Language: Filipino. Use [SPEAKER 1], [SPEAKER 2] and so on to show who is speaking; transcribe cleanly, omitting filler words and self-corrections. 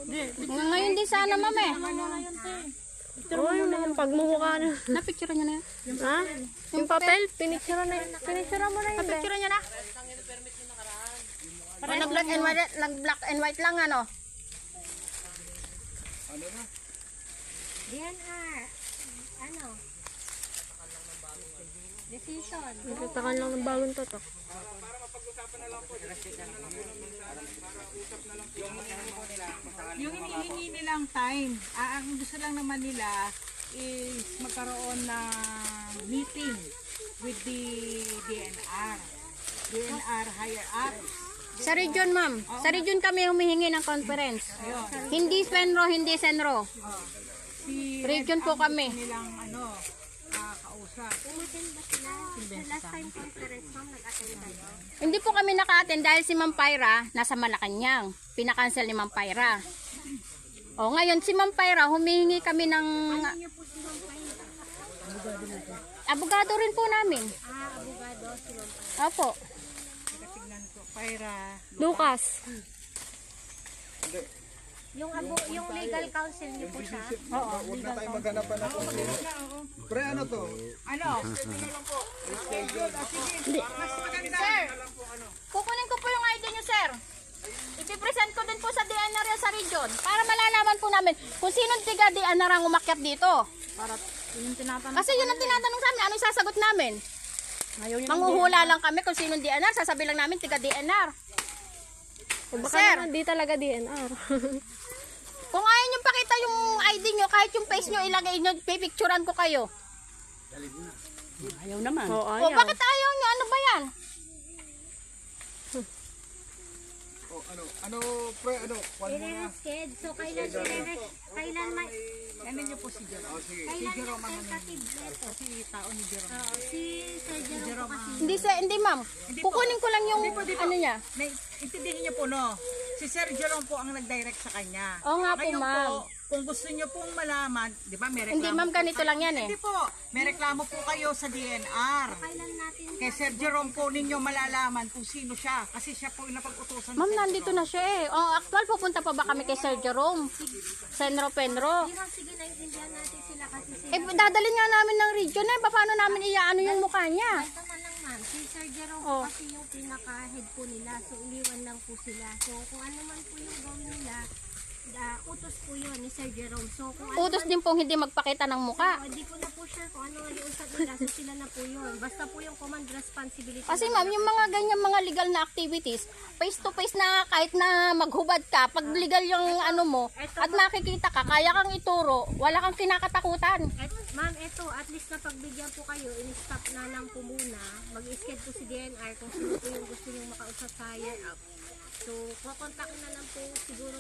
[SPEAKER 1] Ngayon din sana, ma'am eh.
[SPEAKER 2] Oo, yung pagmumukha na.
[SPEAKER 1] Napicture niya na yan.
[SPEAKER 2] Ha? Yung papel, pinicture mo na yun.
[SPEAKER 1] Napicture niya na. Nag-black and white lang, ano?
[SPEAKER 3] DNR. Ano? Decision.
[SPEAKER 2] Nagtatakan lang ng bagong totok.
[SPEAKER 4] Yung hinihingi nilang time, ang gusto lang naman nila is magkaroon ng meeting with the DNR. DNR higher ups.
[SPEAKER 1] Sa region, ma'am. Sa region kami humihingi ng conference. Hindi Spenro, hindi Senro.
[SPEAKER 4] Si
[SPEAKER 1] Region po kami.
[SPEAKER 4] nilang kausap.
[SPEAKER 3] Umattend ba sila? Sa last time conference, ma'am, nag-attend kayo?
[SPEAKER 1] Hindi po kami naka-attend dahil si Ma'am Pyra nasa Malacanang. Pinakancel ni Ma'am Pyra. O ngayon si Ma'am Pyra humihingi kami ng
[SPEAKER 3] Ano po si Ma'am Paino?
[SPEAKER 1] abogado rin po namin.
[SPEAKER 3] Abogado si Ma'am Paino.
[SPEAKER 1] Opo.
[SPEAKER 4] Tignan ko, Pyra.
[SPEAKER 2] Lucas.
[SPEAKER 3] Yung legal counsel niyo po siya?
[SPEAKER 5] Huwag na tayo maghanapan na kung sino. Pre, ano to?
[SPEAKER 4] Ano?
[SPEAKER 1] Sir, kukunin ko po yung ID niyo, sir. Ipipresent ko din po sa DNR yan sa region para malalaman po namin kung sinong tiga DNR ang umakyat dito. Kasi yun ang tinatanong sa amin, ano yung sasagot namin? Manghuhula lang kami kung sinong DNR, sasabi lang namin tiga DNR.
[SPEAKER 2] Baka
[SPEAKER 1] Sir.
[SPEAKER 2] naman di talaga DNR.
[SPEAKER 1] Kung ayaw nyo pakita yung ID nyo, kahit yung face nyo ilagay nyo, pipicturean ko kayo.
[SPEAKER 6] Ayaw naman.
[SPEAKER 2] Oo,
[SPEAKER 1] O bakit ayaw nyo? Ano ba yan?
[SPEAKER 5] Oh, ano, pre, ano?
[SPEAKER 3] I-re-sked. So, kailan
[SPEAKER 4] Ano niyo po si Jerome?
[SPEAKER 5] Oh, sige.
[SPEAKER 3] kailan yung tentative dito?
[SPEAKER 4] Si tao ni Jerome.
[SPEAKER 3] Oo, si Sir Jerome po kasi.
[SPEAKER 1] Hindi ma'am. Kukunin ko lang yung ano niya.
[SPEAKER 4] Intindihin niyo po, no? Si Sir Jerome po ang nag-direct sa kanya.
[SPEAKER 1] Oo nga po,
[SPEAKER 4] Ngayon
[SPEAKER 1] ma'am.
[SPEAKER 4] po, kung gusto niyo pong malaman, di ba may reklamo?
[SPEAKER 1] Hindi ma'am, ganito lang yan eh.
[SPEAKER 4] Hindi po, may reklamo po kayo sa DNR.
[SPEAKER 3] Kailan natin
[SPEAKER 4] Kay Sir Jerome po ninyo malalaman kung sino siya. Kasi siya po yung napag-utosan.
[SPEAKER 1] Ma'am, nandito na siya eh. O, actual, pupunta pa ba kami kay Sir Jerome? Senro Penro.
[SPEAKER 3] sige, naiintindihan natin sila kasi sila.
[SPEAKER 1] Eh, dadalhin nga namin ng region eh. Paano namin iaano yung mukha niya?
[SPEAKER 3] Ito na lang ma'am, si Sir Jerome
[SPEAKER 1] Oh.
[SPEAKER 3] po kasi yung pinaka-head po nila. So, iniwan lang po sila. So, kung ano man po yung gawin nila, utos po yun ni Sir Jerome. So, kung ano
[SPEAKER 1] Utos din pong hindi magpakita ng mukha.
[SPEAKER 3] hindi ko na po sure kung ano yung usap nila. So, sila na po yun. Basta po yung command responsibility.
[SPEAKER 1] Kasi ma'am, yung mga ganyan mga legal na activities, face to face na kahit na maghubad ka, pag legal yung ano mo, at makikita ka, kaya kang ituro, wala kang kinakatakutan.
[SPEAKER 3] Ma'am, eto, at least na pagbigyan po kayo, in-stop na lang po muna. Mag-schedule po si DNR kung sino po yung gusto nyo makausap sa higher up. So, kukontak na lang po siguro